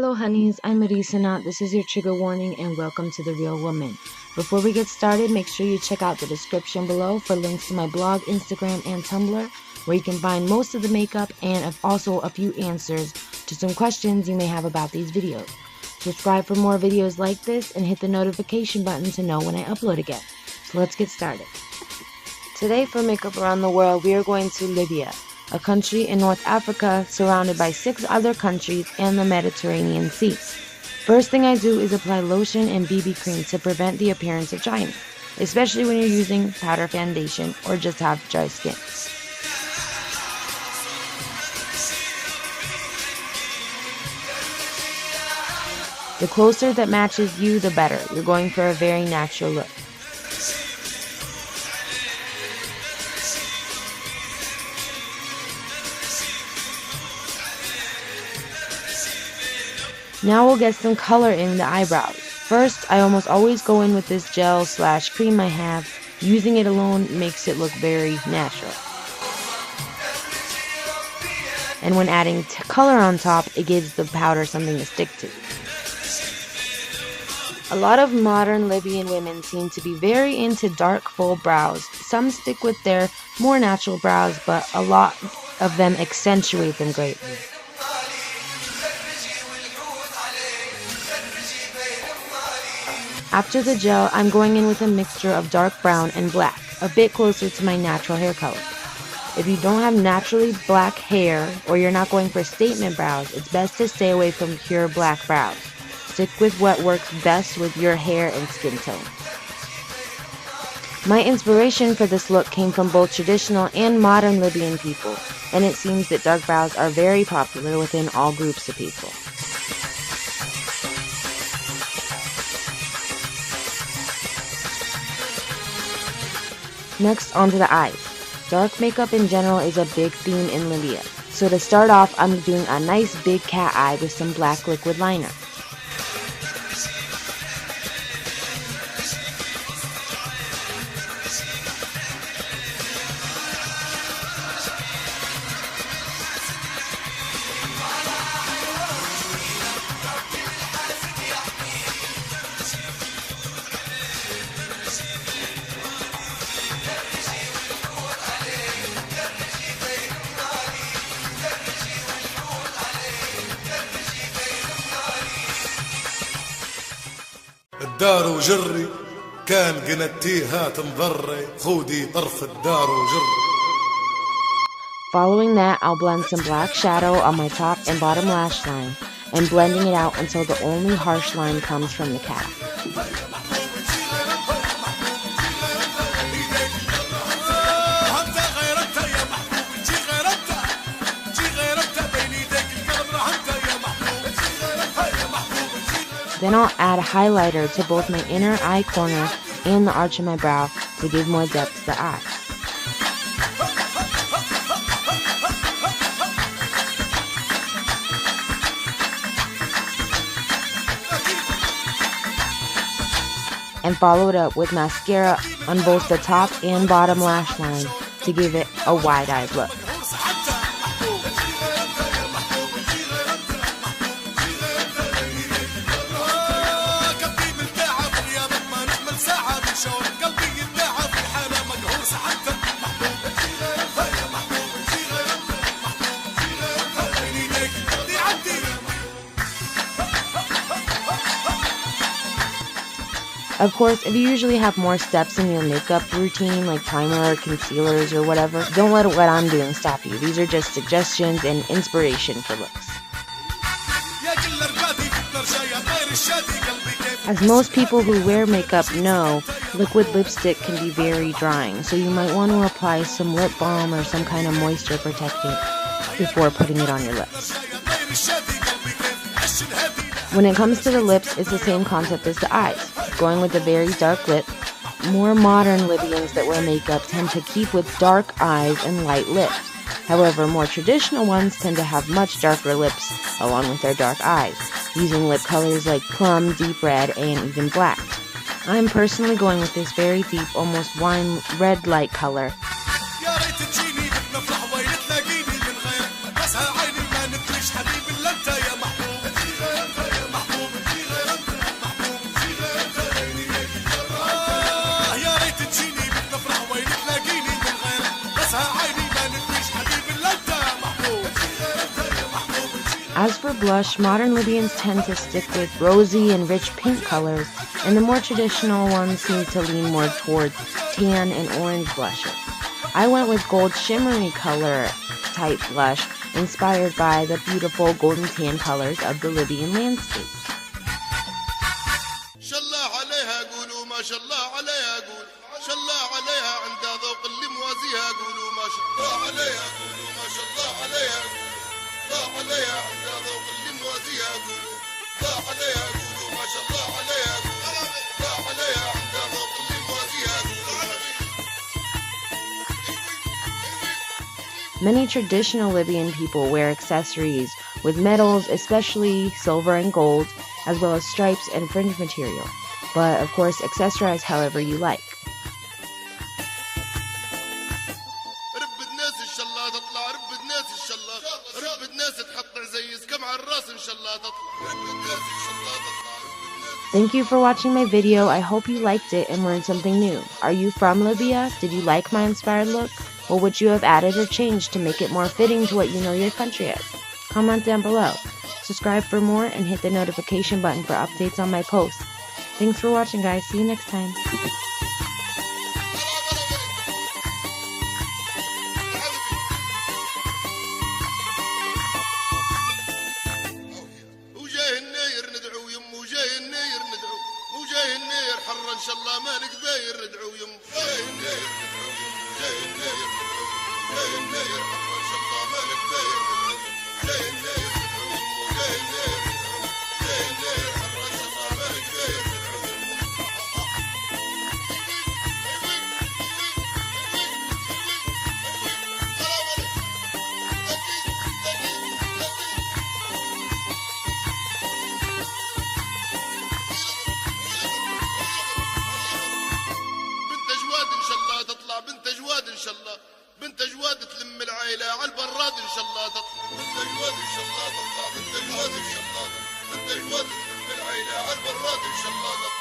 Hello honeys, I'm Marisa. This is your trigger warning and welcome to The Real Woman. Before we get started, make sure you check out the description below for links to my blog, Instagram, and Tumblr, where you can find most of the makeup and also a few answers to some questions you may have about these videos. Subscribe for more videos like this and hit the notification button to know when I upload again. So let's get started. Today for Makeup Around the World, we are going to Libya, a country in North Africa surrounded by 6 other countries and the Mediterranean Sea. First thing I do is apply lotion and BB cream to prevent the appearance of dryness, especially when you're using powder foundation or just have dry skin. The closer that matches you, the better. You're going for a very natural look. Now we'll get some color in the eyebrows. First, I almost always go in with this gel / cream I have. Using it alone makes it look very natural. And when adding color on top, it gives the powder something to stick to. A lot of modern Libyan women seem to be very into dark, full brows. Some stick with their more natural brows, but a lot of them accentuate them greatly. After the gel, I'm going in with a mixture of dark brown and black, a bit closer to my natural hair color. If you don't have naturally black hair, or you're not going for statement brows, it's best to stay away from pure black brows. Stick with what works best with your hair and skin tone. My inspiration for this look came from both traditional and modern Libyan people, and it seems that dark brows are very popular within all groups of people. Next, onto the eyes. Dark makeup in general is a big theme in Libya, so to start off, I'm doing a nice big cat eye with some black liquid liner. الدار وجري كان قنتيها تنضري خودي طرف الدار وجري. Following that, I'll blend some black shadow on my top and bottom lash line and blending it out until the only harsh line comes from the calf. Then I'll add a highlighter to both my inner eye corner and the arch of my brow to give more depth to the eye. And follow it up with mascara on both the top and bottom lash line to give it a wide-eyed look. Of course, if you usually have more steps in your makeup routine, like primer or concealers or whatever, don't let what I'm doing stop you. These are just suggestions and inspiration for looks. As most people who wear makeup know, liquid lipstick can be very drying, so you might want to apply some lip balm or some kind of moisture protectant before putting it on your lips. When it comes to the lips, it's the same concept as the eyes. Going with a very dark lip, more modern Libyans that wear makeup tend to keep with dark eyes and light lips. However, more traditional ones tend to have much darker lips along with their dark eyes, using lip colors like plum, deep red, and even black. I'm personally going with this very deep, almost wine red light color. As for blush, modern Libyans tend to stick with rosy and rich pink colors, and the more traditional ones seem to lean more towards tan and orange blushes. I went with gold shimmery color type blush, inspired by the beautiful golden tan colors of the Libyan landscape. Many traditional Libyan people wear accessories with metals, especially silver and gold, as well as stripes and fringe material. But of course, accessorize however you like. Thank you for watching my video. I hope you liked it and learned something new. Are you from Libya? Did you like my inspired look? What would you have added or changed to make it more fitting to what you know your country is? Comment down below. Subscribe for more and hit the notification button for updates on my posts. Thanks for watching, guys. See you next time. ان شاء الله ما نقدر ندعو يم جاي النير جاي النير جاي النير ان شاء الله ما نقدر جاي النير جاي النير جاي النير ان شاء الله ما نقدر بنت جواد تلم العائلة على البراد ان شاء الله تطلع بنت جواد ان شاء الله تطلع بنت جواد ان شاء الله بنت جواد تلم العائلة على البراد ان شاء الله تطلع